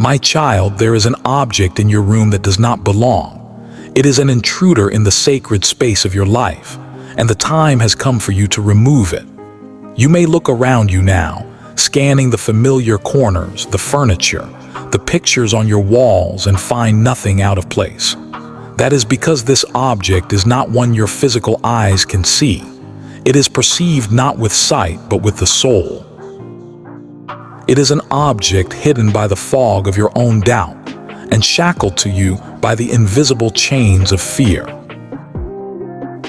My child, there is an object in your room that does not belong. It is an intruder in the sacred space of your life, and the time has come for you to remove it. You may look around you now, scanning the familiar corners, the furniture, the pictures on your walls, and find nothing out of place. That is because this object is not one your physical eyes can see. It is perceived not with sight, but with the soul. It is an object hidden by the fog of your own doubt and shackled to you by the invisible chains of fear.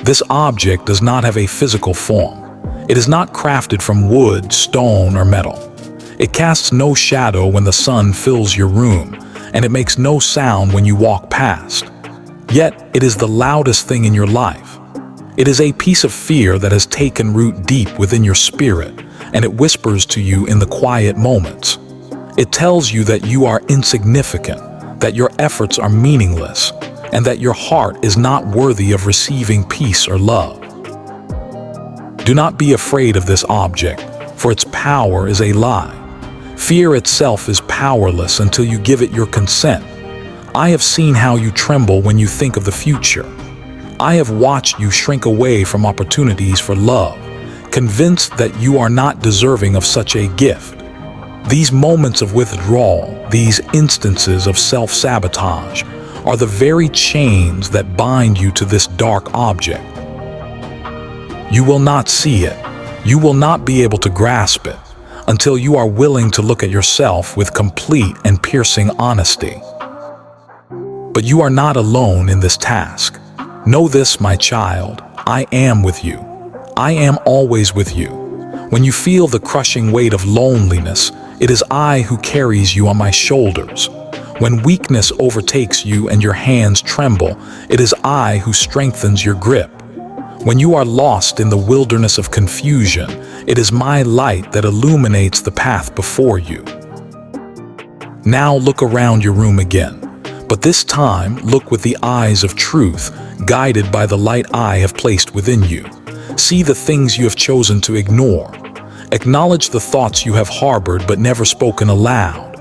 This object does not have a physical form. It is not crafted from wood, stone, or metal. It casts no shadow when the sun fills your room, and it makes no sound when you walk past. Yet, it is the loudest thing in your life. It is a piece of fear that has taken root deep within your spirit, and it whispers to you in the quiet moments. It tells you that you are insignificant, that your efforts are meaningless, and that your heart is not worthy of receiving peace or love. Do not be afraid of this object, for its power is a lie. Fear itself is powerless until you give it your consent. I have seen how you tremble when you think of the future. I have watched you shrink away from opportunities for love, convinced that you are not deserving of such a gift. These moments of withdrawal, these instances of self-sabotage, are the very chains that bind you to this dark object. You will not see it. You will not be able to grasp it until you are willing to look at yourself with complete and piercing honesty. But you are not alone in this task. Know this, my child, I am with you. I am always with you. When you feel the crushing weight of loneliness, it is I who carries you on my shoulders. When weakness overtakes you and your hands tremble, it is I who strengthens your grip. When you are lost in the wilderness of confusion, it is my light that illuminates the path before you. Now look around your room again, but this time look with the eyes of truth, guided by the light I have placed within you. See the things you have chosen to ignore. Acknowledge the thoughts you have harbored but never spoken aloud.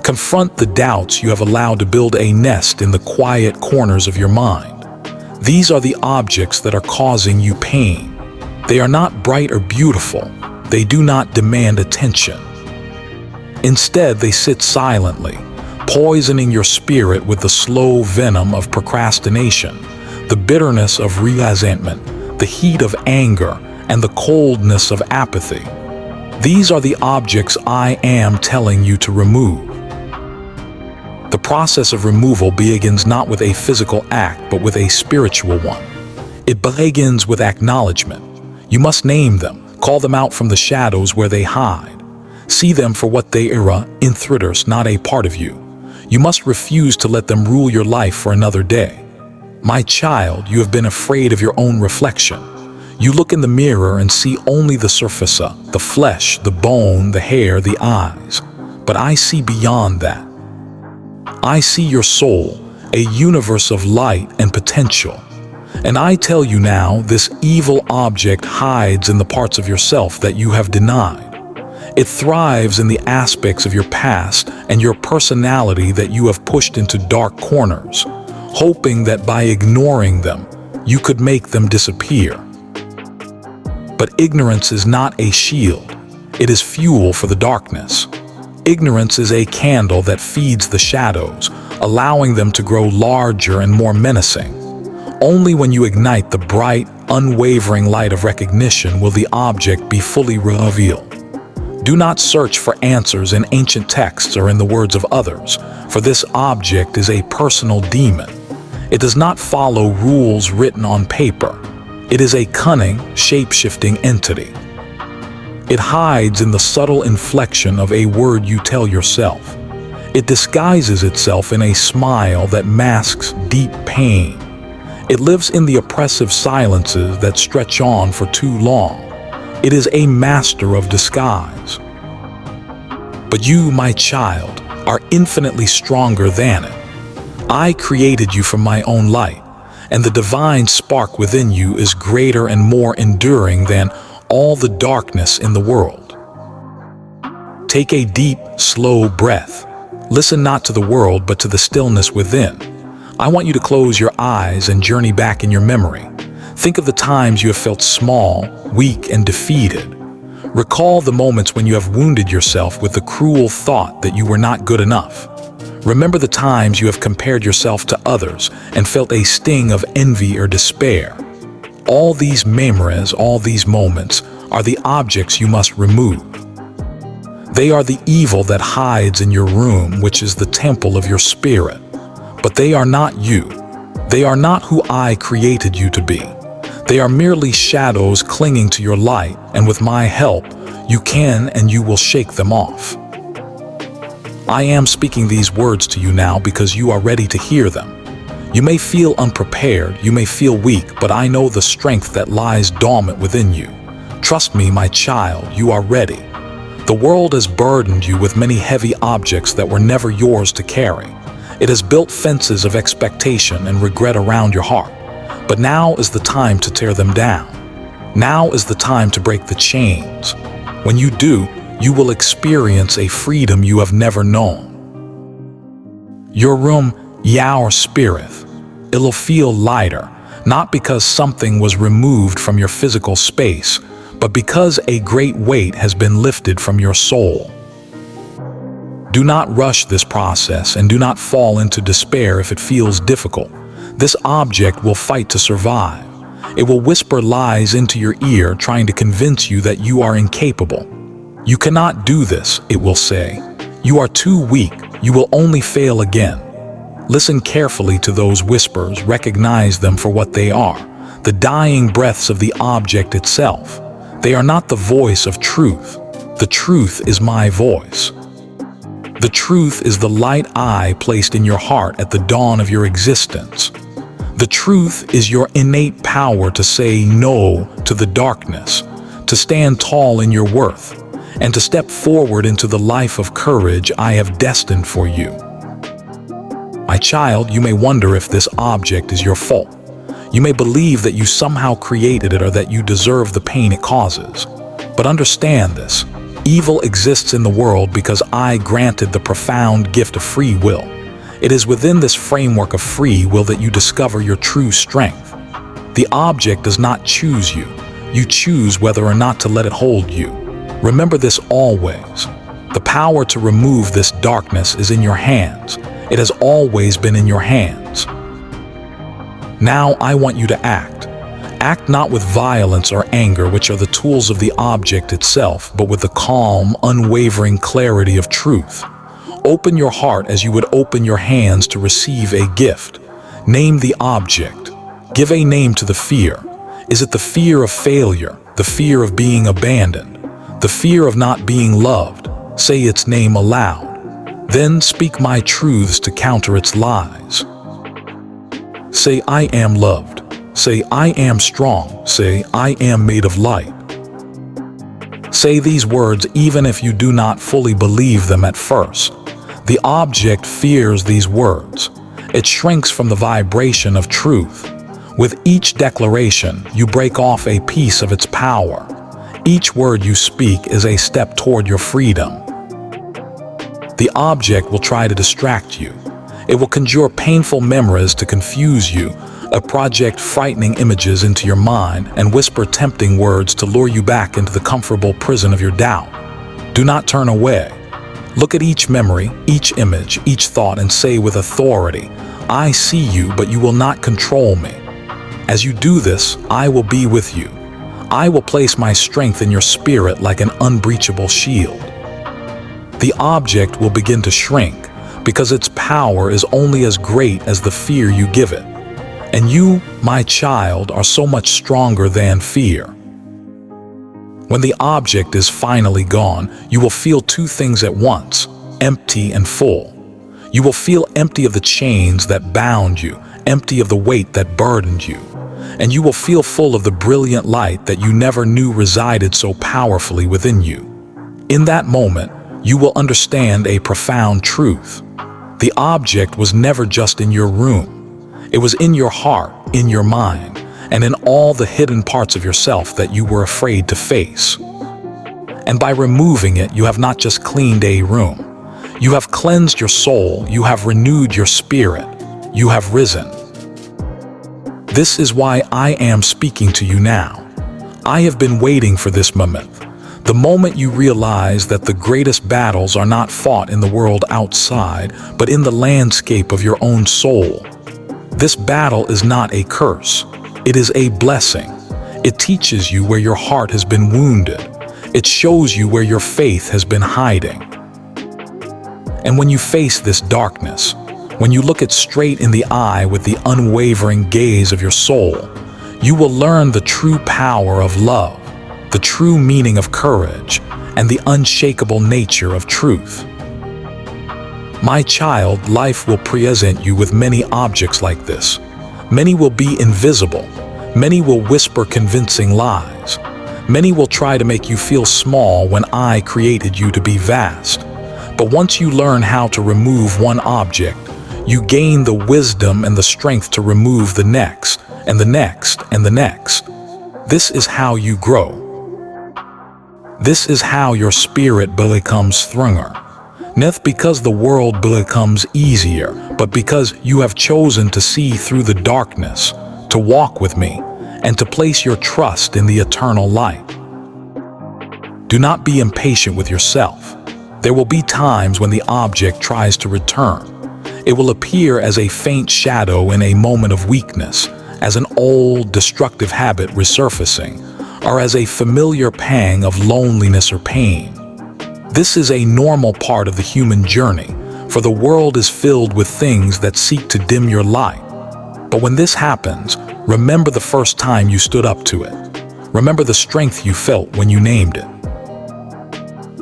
Confront the doubts you have allowed to build a nest in the quiet corners of your mind. These are the objects that are causing you pain. They are not bright or beautiful. They do not demand attention. Instead, they sit silently, poisoning your spirit with the slow venom of procrastination, the bitterness of resentment, the heat of anger, and the coldness of apathy. These are the objects I am telling you to remove. The process of removal begins not with a physical act, but with a spiritual one. It begins with acknowledgement. You must name them, call them out from the shadows where they hide. See them for what they are, intruders, not a part of you. You must refuse to let them rule your life for another day. My child, you have been afraid of your own reflection. You look in the mirror and see only the surface, the flesh, the bone, the hair, the eyes. But I see beyond that. I see your soul, a universe of light and potential. And I tell you now, this evil object hides in the parts of yourself that you have denied. It thrives in the aspects of your past and your personality that you have pushed into dark corners, hoping that by ignoring them, you could make them disappear. But ignorance is not a shield. It is fuel for the darkness. Ignorance is a candle that feeds the shadows, allowing them to grow larger and more menacing. Only when you ignite the bright, unwavering light of recognition will the object be fully revealed. Do not search for answers in ancient texts or in the words of others, for this object is a personal demon. It does not follow rules written on paper. It is a cunning, shape-shifting entity. It hides in the subtle inflection of a word you tell yourself. It disguises itself in a smile that masks deep pain. It lives in the oppressive silences that stretch on for too long. It is a master of disguise. But you, my child, are infinitely stronger than it. I created you from my own light, and the divine spark within you is greater and more enduring than all the darkness in the world. Take a deep, slow breath. Listen not to the world, but to the stillness within. I want you to close your eyes and journey back in your memory. Think of the times you have felt small, weak, and defeated. Recall the moments when you have wounded yourself with the cruel thought that you were not good enough. Remember the times you have compared yourself to others and felt a sting of envy or despair. All these memories, all these moments, are the objects you must remove. They are the evil that hides in your room, which is the temple of your spirit. But they are not you. They are not who I created you to be. They are merely shadows clinging to your light, and with my help, you can and you will shake them off. I am speaking these words to you now because you are ready to hear them. You may feel unprepared, you may feel weak, but I know the strength that lies dormant within you. Trust me, my child, you are ready. The world has burdened you with many heavy objects that were never yours to carry. It has built fences of expectation and regret around your heart. But now is the time to tear them down. Now is the time to break the chains. When you do, you will experience a freedom you have never known. Your room, your spirit, it'll feel lighter, not because something was removed from your physical space, but because a great weight has been lifted from your soul. Do not rush this process and do not fall into despair if it feels difficult. This object will fight to survive. It will whisper lies into your ear, trying to convince you that you are incapable. You cannot do this, it will say. You are too weak. You will only fail again. Listen carefully to those whispers. Recognize them for what they are, the dying breaths of the object itself. They are not the voice of truth. The truth is my voice. The truth is the light I placed in your heart at the dawn of your existence. The truth is your innate power to say no to the darkness, to stand tall in your worth, and to step forward into the life of courage I have destined for you. My child, you may wonder if this object is your fault. You may believe that you somehow created it or that you deserve the pain it causes. But understand this. Evil exists in the world because I granted the profound gift of free will. It is within this framework of free will that you discover your true strength. The object does not choose you. You choose whether or not to let it hold you. Remember this always. The power to remove this darkness is in your hands. It has always been in your hands. Now I want you to act. Act not with violence or anger, which are the tools of the object itself, but with the calm, unwavering clarity of truth. Open your heart as you would open your hands to receive a gift. Name the object. Give a name to the fear. Is it the fear of failure, the fear of being abandoned, the fear of not being loved? Say its name aloud. Then speak my truths to counter its lies. Say, I am loved. Say, I am strong. Say, I am made of light. Say these words even if you do not fully believe them at first. The object fears these words. It shrinks from the vibration of truth. With each declaration, you break off a piece of its power. Each word you speak is a step toward your freedom. The object will try to distract you. It will conjure painful memories to confuse you, project frightening images into your mind, and whisper tempting words to lure you back into the comfortable prison of your doubt. Do not turn away. Look at each memory, each image, each thought, and say with authority, I see you, but you will not control me. As you do this, I will be with you. I will place my strength in your spirit like an unbreachable shield. The object will begin to shrink because its power is only as great as the fear you give it. And you, my child, are so much stronger than fear. When the object is finally gone, you will feel two things at once, empty and full. You will feel empty of the chains that bound you, empty of the weight that burdened you. And you will feel full of the brilliant light that you never knew resided so powerfully within you. In that moment, you will understand a profound truth. The object was never just in your room. It was in your heart, in your mind, and in all the hidden parts of yourself that you were afraid to face. And by removing it, you have not just cleaned a room. You have cleansed your soul, you have renewed your spirit, you have risen. This is why I am speaking to you now. I have been waiting for this moment. The moment you realize that the greatest battles are not fought in the world outside, but in the landscape of your own soul. This battle is not a curse. It is a blessing. It teaches you where your heart has been wounded. It shows you where your faith has been hiding. And when you face this darkness, when you look it straight in the eye with the unwavering gaze of your soul, you will learn the true power of love, the true meaning of courage, and the unshakable nature of truth. My child, life will present you with many objects like this. Many will be invisible. Many will whisper convincing lies. Many will try to make you feel small when I created you to be vast. But once you learn how to remove one object, you gain the wisdom and the strength to remove the next, and the next, and the next. This is how you grow. This is how your spirit becomes stronger. Not because the world becomes easier, but because you have chosen to see through the darkness, to walk with me, and to place your trust in the eternal light. Do not be impatient with yourself. There will be times when the object tries to return. It will appear as a faint shadow in a moment of weakness, as an old, destructive habit resurfacing, or as a familiar pang of loneliness or pain. This is a normal part of the human journey, for the world is filled with things that seek to dim your light. But when this happens, remember the first time you stood up to it. Remember the strength you felt when you named it.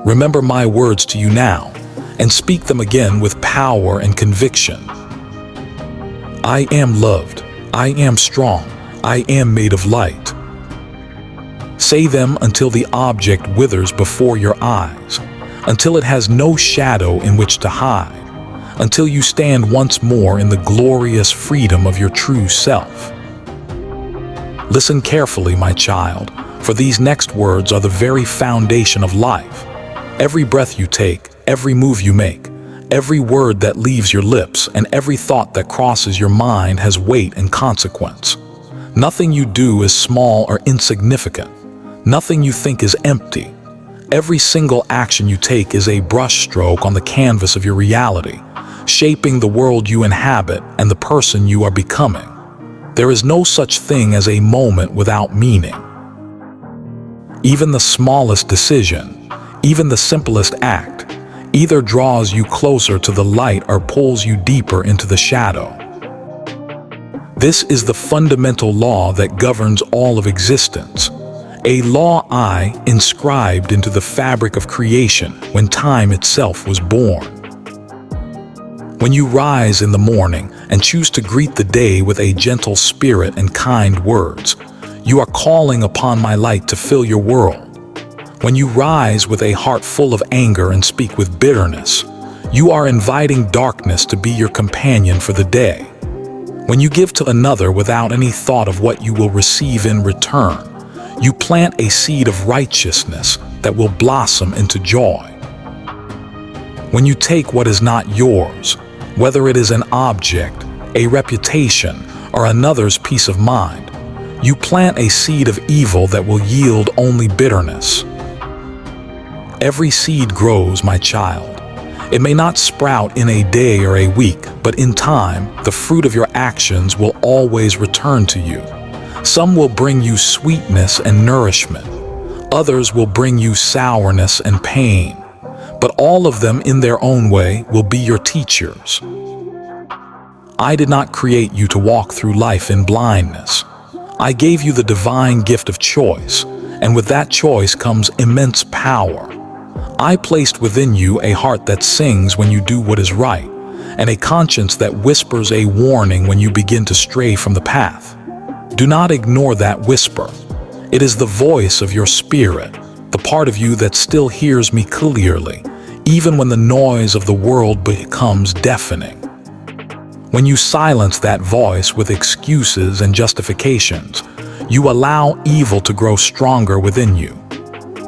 Remember my words to you now, and speak them again with power and conviction. I am loved. I am strong. I am made of light. Say them until the object withers before your eyes, until it has no shadow in which to hide, until you stand once more in the glorious freedom of your true self. Listen carefully, my child, for these next words are the very foundation of life. Every breath you take, every move you make, every word that leaves your lips, and every thought that crosses your mind has weight and consequence. Nothing you do is small or insignificant. Nothing you think is empty. Every single action you take is a brushstroke on the canvas of your reality, shaping the world you inhabit and the person you are becoming. There is no such thing as a moment without meaning. Even the smallest decision, even the simplest act, either draws you closer to the light or pulls you deeper into the shadow. This is the fundamental law that governs all of existence. A law inscribed into the fabric of creation when time itself was born. When you rise in the morning and choose to greet the day with a gentle spirit and kind words, you are calling upon my light to fill your world. When you rise with a heart full of anger and speak with bitterness, you are inviting darkness to be your companion for the day. When you give to another without any thought of what you will receive in return, you plant a seed of righteousness that will blossom into joy. When you take what is not yours, whether it is an object, a reputation, or another's peace of mind, you plant a seed of evil that will yield only bitterness. Every seed grows, my child. It may not sprout in a day or a week, but in time, the fruit of your actions will always return to you. Some will bring you sweetness and nourishment. Others will bring you sourness and pain. But all of them in their own way will be your teachers. I did not create you to walk through life in blindness. I gave you the divine gift of choice, and with that choice comes immense power. I placed within you a heart that sings when you do what is right, and a conscience that whispers a warning when you begin to stray from the path. Do not ignore that whisper. It is the voice of your spirit, the part of you that still hears me clearly, even when the noise of the world becomes deafening. When you silence that voice with excuses and justifications, you allow evil to grow stronger within you.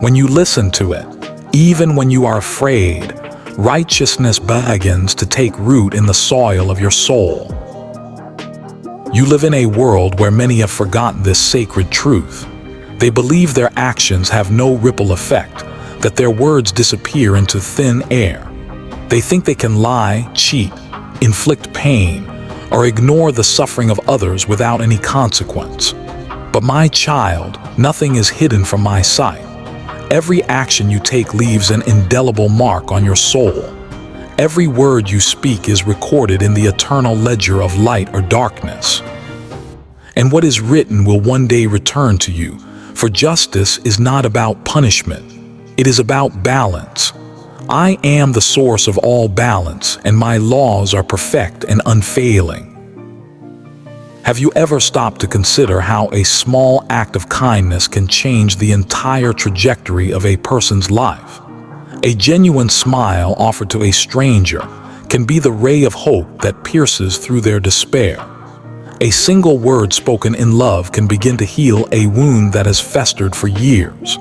When you listen to it, even when you are afraid, Righteousness begins to take root in the soil of your soul. You live in a world where many have forgotten this sacred truth. They believe their actions have no ripple effect, that their words disappear into thin air. They think they can lie, cheat, inflict pain, or ignore the suffering of others without any consequence. But my child, nothing is hidden from my sight. Every action you take leaves an indelible mark on your soul. Every word you speak is recorded in the eternal ledger of light or darkness. And what is written will one day return to you, for justice is not about punishment. It is about balance. I am the source of all balance, and my laws are perfect and unfailing. Have you ever stopped to consider how a small act of kindness can change the entire trajectory of a person's life? A genuine smile offered to a stranger can be the ray of hope that pierces through their despair. A single word spoken in love can begin to heal a wound that has festered for years.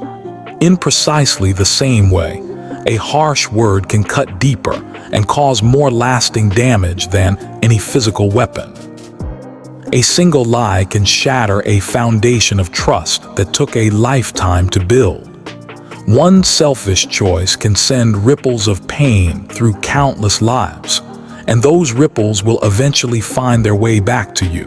In precisely the same way, a harsh word can cut deeper and cause more lasting damage than any physical weapon. A single lie can shatter a foundation of trust that took a lifetime to build. One selfish choice can send ripples of pain through countless lives, and those ripples will eventually find their way back to you.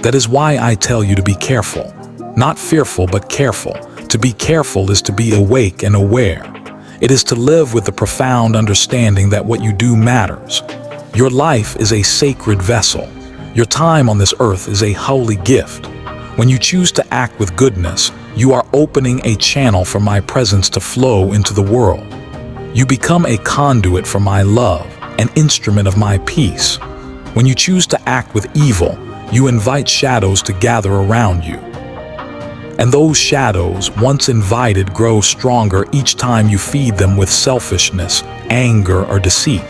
That is why I tell you to be careful. Not fearful, but careful. To be careful is to be awake and aware. It is to live with the profound understanding that what you do matters. Your life is a sacred vessel. Your time on this earth is a holy gift. When you choose to act with goodness, you are opening a channel for my presence to flow into the world. You become a conduit for my love, an instrument of my peace. When you choose to act with evil, you invite shadows to gather around you. And those shadows, once invited, grow stronger each time you feed them with selfishness, anger, or deceit.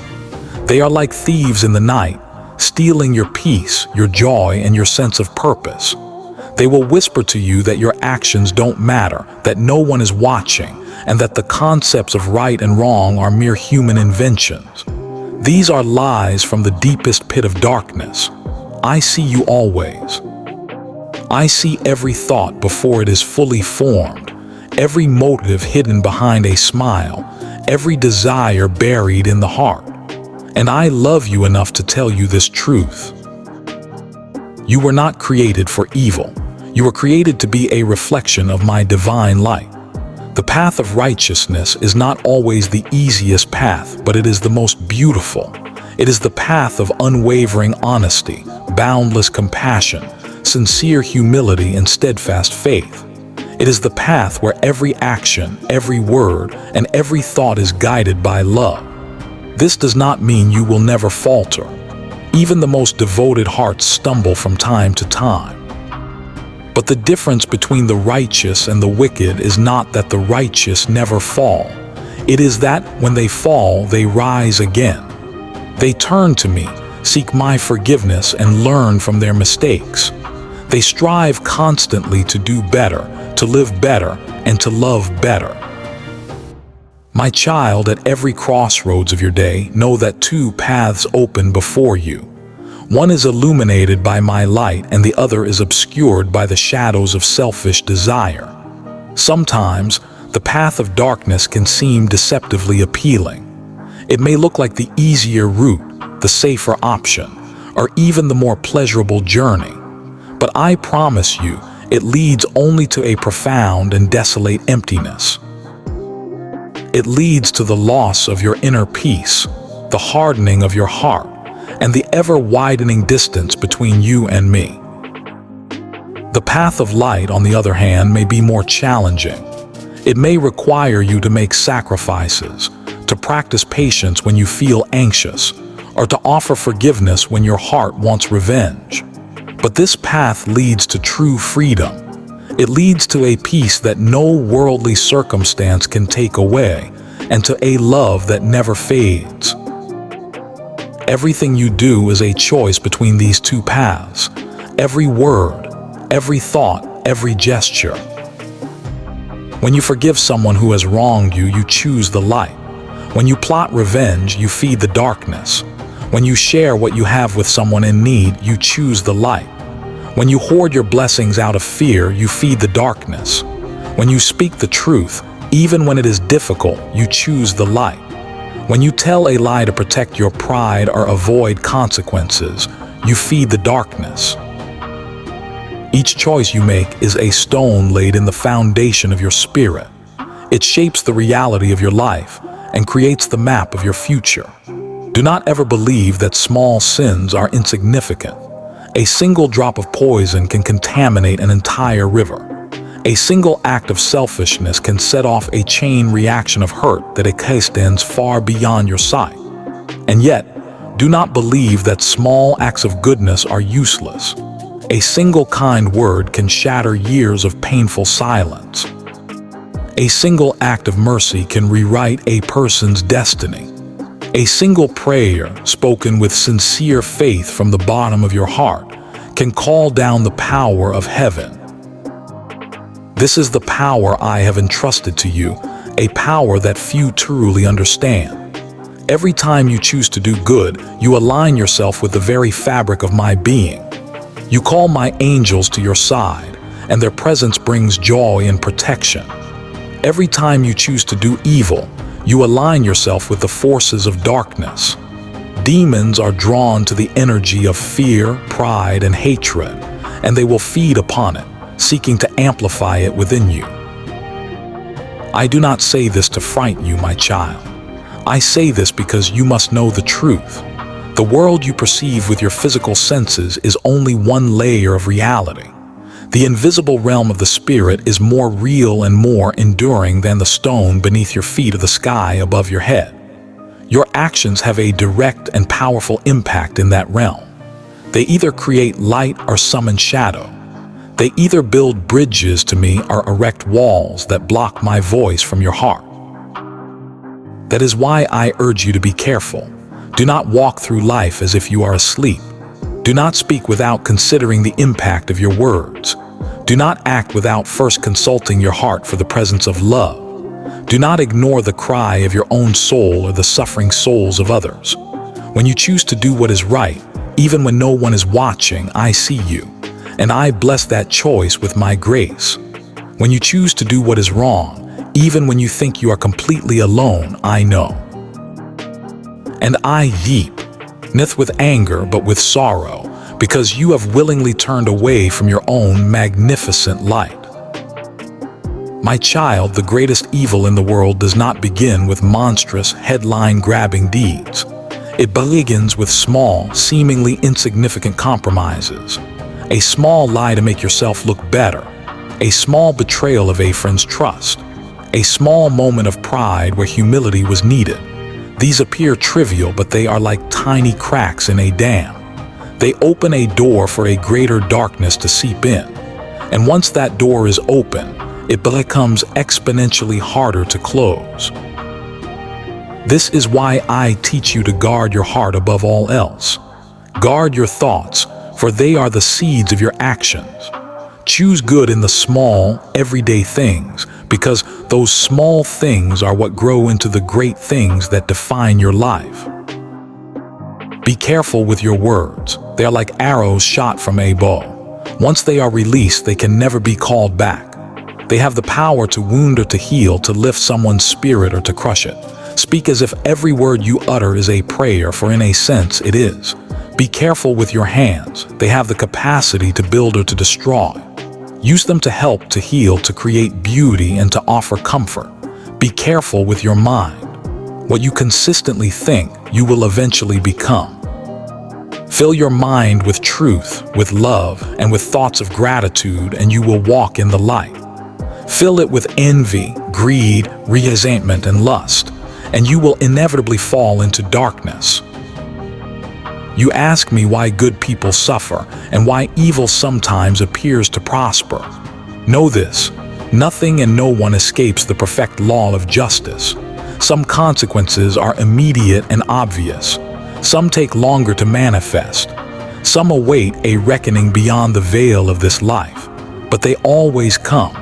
They are like thieves in the night, stealing your peace, your joy, and your sense of purpose. They will whisper to you that your actions don't matter, that no one is watching, and that the concepts of right and wrong are mere human inventions. These are lies from the deepest pit of darkness. I see you always. I see every thought before it is fully formed, every motive hidden behind a smile, every desire buried in the heart. And I love you enough to tell you this truth. You were not created for evil. You were created to be a reflection of my divine light. The path of righteousness is not always the easiest path, but it is the most beautiful. It is the path of unwavering honesty, boundless compassion, sincere humility, and steadfast faith. It is the path where every action, every word, and every thought is guided by love. This does not mean you will never falter. Even the most devoted hearts stumble from time to time. But the difference between the righteous and the wicked is not that the righteous never fall. It is that when they fall, they rise again. They turn to me, seek my forgiveness, and learn from their mistakes. They strive constantly to do better, to live better, and to love better. My child, at every crossroads of your day, know that two paths open before you. One is illuminated by my light, and the other is obscured by the shadows of selfish desire. Sometimes, the path of darkness can seem deceptively appealing. It may look like the easier route, the safer option, or even the more pleasurable journey. But I promise you, it leads only to a profound and desolate emptiness. It leads to the loss of your inner peace, the hardening of your heart, and the ever-widening distance between you and me. The path of light, on the other hand, may be more challenging. It may require you to make sacrifices, to practice patience when you feel anxious, or to offer forgiveness when your heart wants revenge. But this path leads to true freedom. It leads to a peace that no worldly circumstance can take away, and to a love that never fades. Everything you do is a choice between these two paths. Every word, every thought, every gesture. When you forgive someone who has wronged you, you choose the light. When you plot revenge, you feed the darkness. When you share what you have with someone in need, you choose the light. When you hoard your blessings out of fear, you feed the darkness. When you speak the truth, even when it is difficult, you choose the light. When you tell a lie to protect your pride or avoid consequences, you feed the darkness. Each choice you make is a stone laid in the foundation of your spirit. It shapes the reality of your life and creates the map of your future. Do not ever believe that small sins are insignificant. A single drop of poison can contaminate an entire river. A single act of selfishness can set off a chain reaction of hurt that extends far beyond your sight. And yet, do not believe that small acts of goodness are useless. A single kind word can shatter years of painful silence. A single act of mercy can rewrite a person's destiny. A single prayer, spoken with sincere faith from the bottom of your heart, can call down the power of heaven. This is the power I have entrusted to you, a power that few truly understand. Every time you choose to do good, you align yourself with the very fabric of my being. You call my angels to your side, and their presence brings joy and protection. Every time you choose to do evil, you align yourself with the forces of darkness. Demons are drawn to the energy of fear, pride, and hatred, and they will feed upon it, seeking to amplify it within you. I do not say this to frighten you, my child. I say this because you must know the truth. The world you perceive with your physical senses is only one layer of reality. The invisible realm of the spirit is more real and more enduring than the stone beneath your feet or the sky above your head. Your actions have a direct and powerful impact in that realm. They either create light or summon shadow. They either build bridges to me or erect walls that block my voice from your heart. That is why I urge you to be careful. Do not walk through life as if you are asleep. Do not speak without considering the impact of your words. Do not act without first consulting your heart for the presence of love. Do not ignore the cry of your own soul or the suffering souls of others. When you choose to do what is right, even when no one is watching, I see you, and I bless that choice with my grace. When you choose to do what is wrong, even when you think you are completely alone, I know. And I weep, not with anger but with sorrow, because you have willingly turned away from your own magnificent light. My child, the greatest evil in the world does not begin with monstrous, headline-grabbing deeds. It begins with small, seemingly insignificant compromises. A small lie to make yourself look better. A small betrayal of a friend's trust. A small moment of pride where humility was needed. These appear trivial, but they are like tiny cracks in a dam. They open a door for a greater darkness to seep in. And once that door is open, it becomes exponentially harder to close. This is why I teach you to guard your heart above all else. Guard your thoughts, for they are the seeds of your actions. Choose good in the small, everyday things, because those small things are what grow into the great things that define your life. Be careful with your words. They are like arrows shot from a bow. Once they are released, they can never be called back. They have the power to wound or to heal, to lift someone's spirit or to crush it. Speak as if every word you utter is a prayer, for in a sense it is. Be careful with your hands. They have the capacity to build or to destroy. Use them to help, to heal, to create beauty, and to offer comfort. Be careful with your mind. What you consistently think, you will eventually become. Fill your mind with truth, with love, and with thoughts of gratitude, and you will walk in the light. Fill it with envy, greed, resentment, and lust, and you will inevitably fall into darkness. You ask me why good people suffer and why evil sometimes appears to prosper. Know this: nothing and no one escapes the perfect law of justice. Some consequences are immediate and obvious. Some take longer to manifest. Some await a reckoning beyond the veil of this life, but they always come.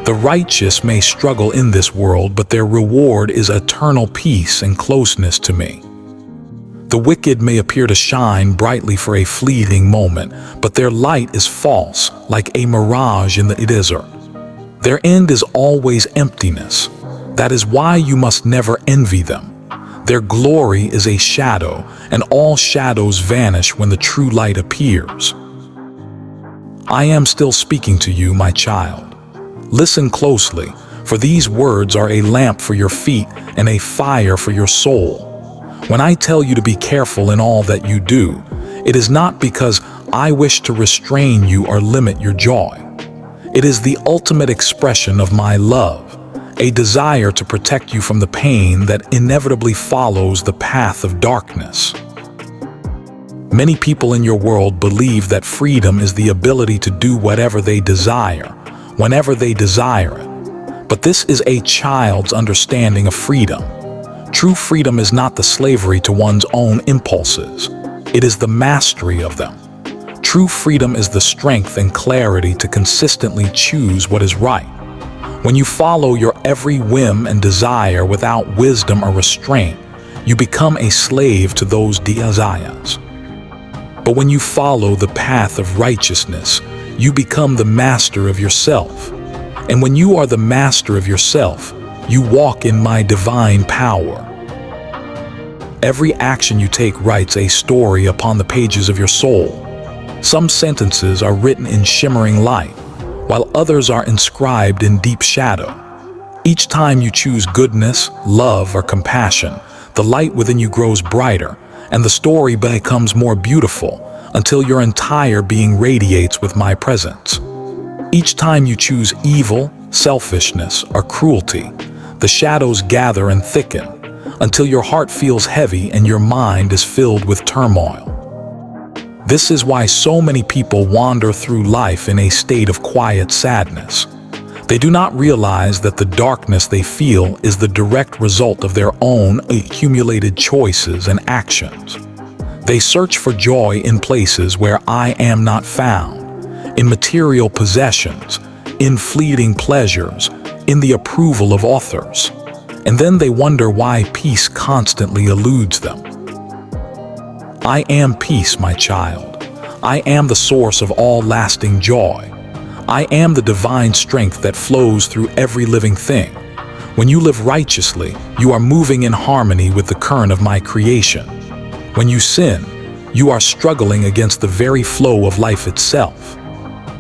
The righteous may struggle in this world, but their reward is eternal peace and closeness to me. The wicked may appear to shine brightly for a fleeting moment, but their light is false, like a mirage in the desert. Their end is always emptiness. That is why you must never envy them. Their glory is a shadow, and all shadows vanish when the true light appears. I am still speaking to you, my child. Listen closely, for these words are a lamp for your feet and a fire for your soul. When I tell you to be careful in all that you do, it is not because I wish to restrain you or limit your joy. It is the ultimate expression of my love, a desire to protect you from the pain that inevitably follows the path of darkness. Many people in your world believe that freedom is the ability to do whatever they desire, whenever they desire it. But this is a child's understanding of freedom. True freedom is not the slavery to one's own impulses. It is the mastery of them. True freedom is the strength and clarity to consistently choose what is right. When you follow your every whim and desire without wisdom or restraint, you become a slave to those desires. But when you follow the path of righteousness, you become the master of yourself. And when you are the master of yourself, you walk in my divine power. Every action you take writes a story upon the pages of your soul. Some sentences are written in shimmering light, while others are inscribed in deep shadow. Each time you choose goodness, love, or compassion, the light within you grows brighter, and the story becomes more beautiful until your entire being radiates with my presence. Each time you choose evil, selfishness, or cruelty, the shadows gather and thicken until your heart feels heavy and your mind is filled with turmoil. This is why so many people wander through life in a state of quiet sadness. They do not realize that the darkness they feel is the direct result of their own accumulated choices and actions. They search for joy in places where I am not found, in material possessions, in fleeting pleasures, in the approval of authors. And then they wonder why peace constantly eludes them. I am peace, my child. I am the source of all lasting joy. I am the divine strength that flows through every living thing. When you live righteously, you are moving in harmony with the current of my creation. When you sin, you are struggling against the very flow of life itself.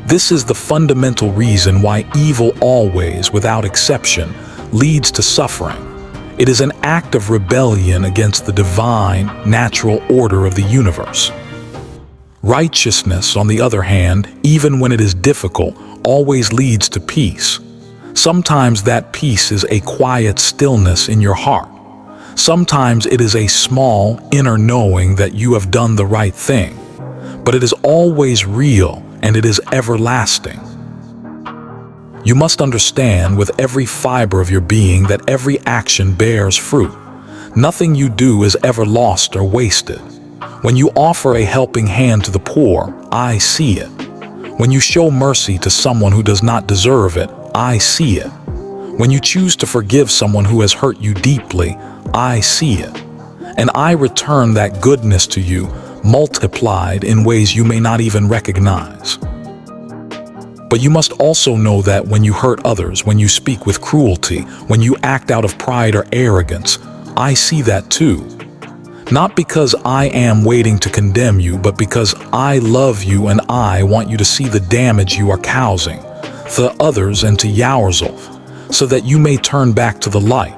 This is the fundamental reason why evil always, without exception, leads to suffering. It is an act of rebellion against the divine, natural order of the universe. Righteousness, on the other hand, even when it is difficult, always leads to peace. Sometimes that peace is a quiet stillness in your heart. Sometimes it is a small, inner knowing that you have done the right thing. But it is always real and it is everlasting. You must understand with every fiber of your being that every action bears fruit. Nothing you do is ever lost or wasted. When you offer a helping hand to the poor, I see it. When you show mercy to someone who does not deserve it, I see it. When you choose to forgive someone who has hurt you deeply, I see it. And I return that goodness to you, multiplied in ways you may not even recognize. But you must also know that when you hurt others, when you speak with cruelty, when you act out of pride or arrogance, I see that too. Not because I am waiting to condemn you, but because I love you and I want you to see the damage you are causing to others and to yourself, so that you may turn back to the light.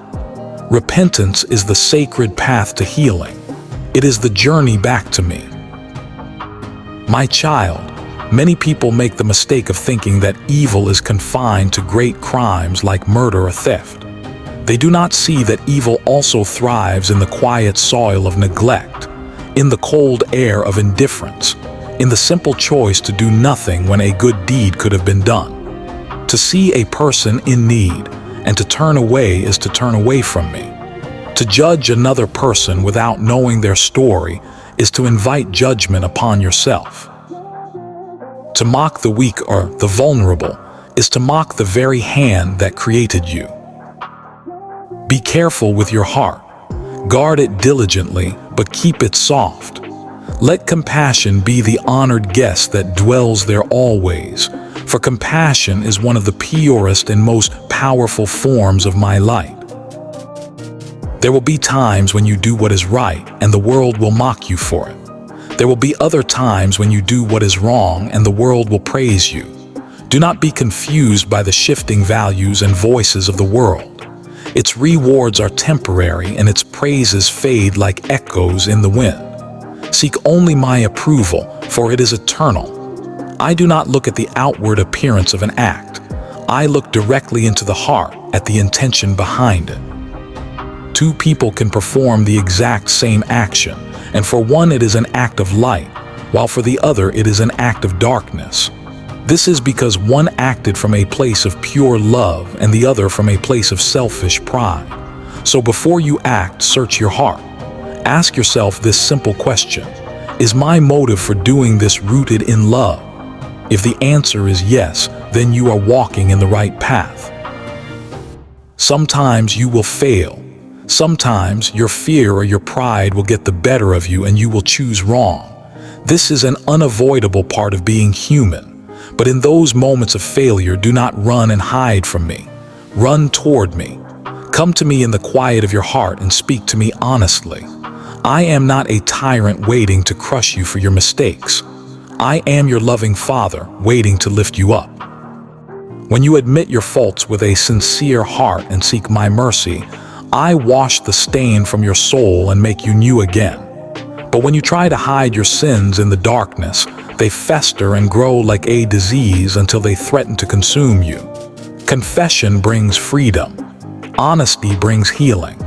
Repentance is the sacred path to healing. It is the journey back to me. My child, many people make the mistake of thinking that evil is confined to great crimes like murder or theft. They do not see that evil also thrives in the quiet soil of neglect, in the cold air of indifference, in the simple choice to do nothing when a good deed could have been done. To see a person in need and to turn away is to turn away from me. To judge another person without knowing their story is to invite judgment upon yourself. To mock the weak or the vulnerable is to mock the very hand that created you. Be careful with your heart. Guard it diligently, but keep it soft. Let compassion be the honored guest that dwells there always, for compassion is one of the purest and most powerful forms of my light. There will be times when you do what is right, and the world will mock you for it. There will be other times when you do what is wrong, and the world will praise you. Do not be confused by the shifting values and voices of the world. Its rewards are temporary, and its praises fade like echoes in the wind. Seek only my approval, for it is eternal. I do not look at the outward appearance of an act. I look directly into the heart, at the intention behind it. Two people can perform the exact same action, and for one it is an act of light, while for the other it is an act of darkness. This is because one acted from a place of pure love and the other from a place of selfish pride. So before you act, search your heart. Ask yourself this simple question: is my motive for doing this rooted in love? If the answer is yes, then you are walking in the right path. Sometimes you will fail. Sometimes your fear or your pride will get the better of you and you will choose wrong. This is an unavoidable part of being human. But in those moments of failure, do not run and hide from me. Run toward me. Come to me in the quiet of your heart and speak to me honestly. I am not a tyrant waiting to crush you for your mistakes. I am your loving Father waiting to lift you up. When you admit your faults with a sincere heart and seek my mercy, I wash the stain from your soul and make you new again. But when you try to hide your sins in the darkness, they fester and grow like a disease until they threaten to consume you. Confession brings freedom. Honesty brings healing.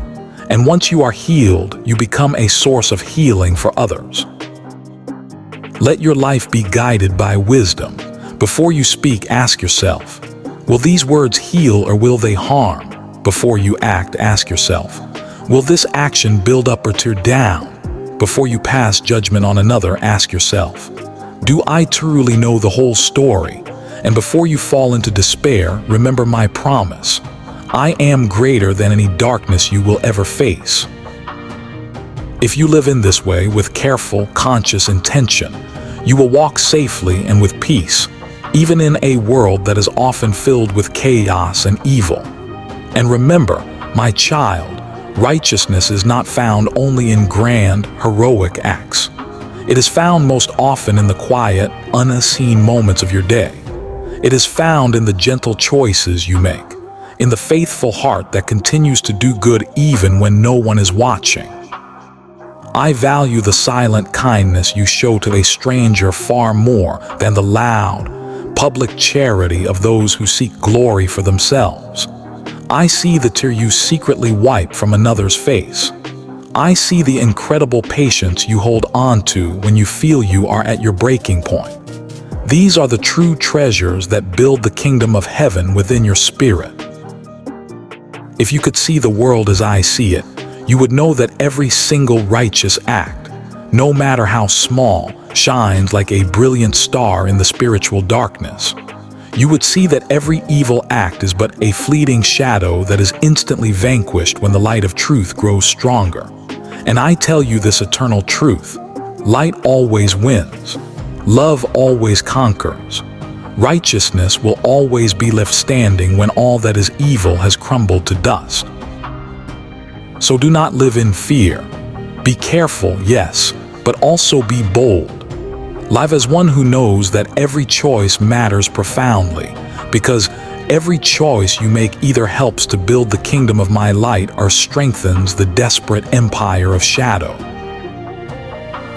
And once you are healed, you become a source of healing for others. Let your life be guided by wisdom. Before you speak, ask yourself, will these words heal or will they harm? Before you act, ask yourself, will this action build up or tear down? Before you pass judgment on another, ask yourself, do I truly know the whole story? And before you fall into despair, remember my promise. I am greater than any darkness you will ever face. If you live in this way with careful, conscious intention, you will walk safely and with peace, even in a world that is often filled with chaos and evil. And remember, my child, righteousness is not found only in grand, heroic acts. It is found most often in the quiet, unseen moments of your day. It is found in the gentle choices you make, in the faithful heart that continues to do good even when no one is watching. I value the silent kindness you show to a stranger far more than the loud, public charity of those who seek glory for themselves. I see the tear you secretly wipe from another's face. I see the incredible patience you hold on to when you feel you are at your breaking point. These are the true treasures that build the kingdom of heaven within your spirit. If you could see the world as I see it, you would know that every single righteous act, no matter how small, shines like a brilliant star in the spiritual darkness. You would see that every evil act is but a fleeting shadow that is instantly vanquished when the light of truth grows stronger. And I tell you this eternal truth: light always wins. Love always conquers. Righteousness will always be left standing when all that is evil has crumbled to dust. So do not live in fear. Be careful, yes, but also be bold. Live as one who knows that every choice matters profoundly, because every choice you make either helps to build the kingdom of my light or strengthens the desperate empire of shadow.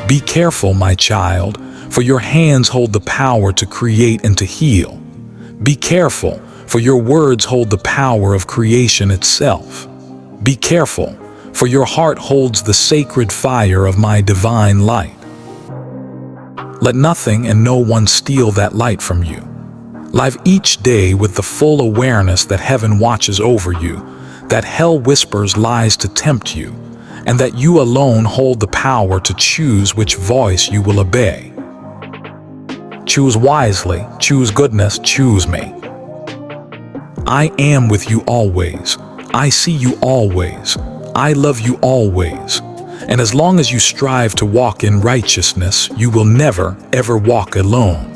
Be careful, my child, for your hands hold the power to create and to heal. Be careful, for your words hold the power of creation itself. Be careful, for your heart holds the sacred fire of my divine light. Let nothing and no one steal that light from you. Live each day with the full awareness that heaven watches over you, that hell whispers lies to tempt you, and that you alone hold the power to choose which voice you will obey. Choose wisely, choose goodness, choose me. I am with you always. I see you always. I love you always. And as long as you strive to walk in righteousness, you will never, ever walk alone.